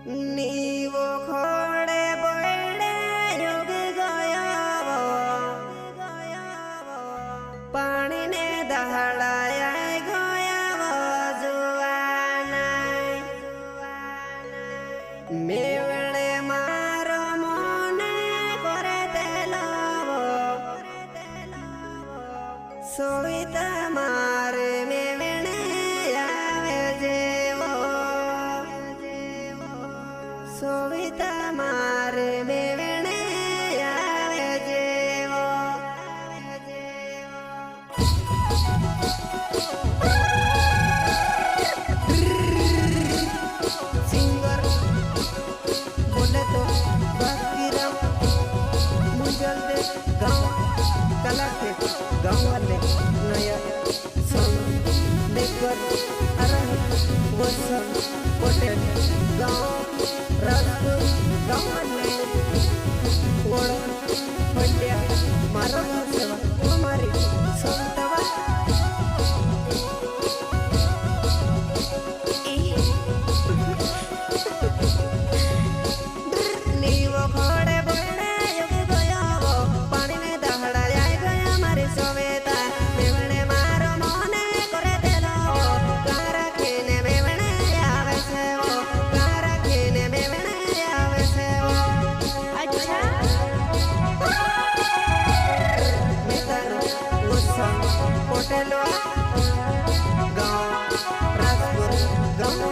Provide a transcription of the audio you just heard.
નીવો ખોડે બોયડે યુગ ગયો પાણીને દહડાયા ગયો જુવાનાય મેવડે મારો મોને કરે તેલાવો સોવિતા મારે મેવડે આવે જેવો સોવિતા મારે મેવડે આવે જેવો સિંગર बोले तो बाकीराम मुंजल दे गाँव कला के गाँव वाले नया संग लेकर अरह वसन होटल गाँव राजपुर गाँव वाले ओढ़ पंड्या मारो सेवा हमारी संतवा નીવો ખોડે બોયડે યુગ ગયો પાણીને દહડાયા ગયા મારી સોવેતા મેવણે મારો મોને કરે તેલો કા રાખીને મેવણે આવે છે કા રાખીને મેવણે આવે છે અચ્છા મેતાનો ઉત્સવ હોટેલો ગાँव રાજપુર ગાँव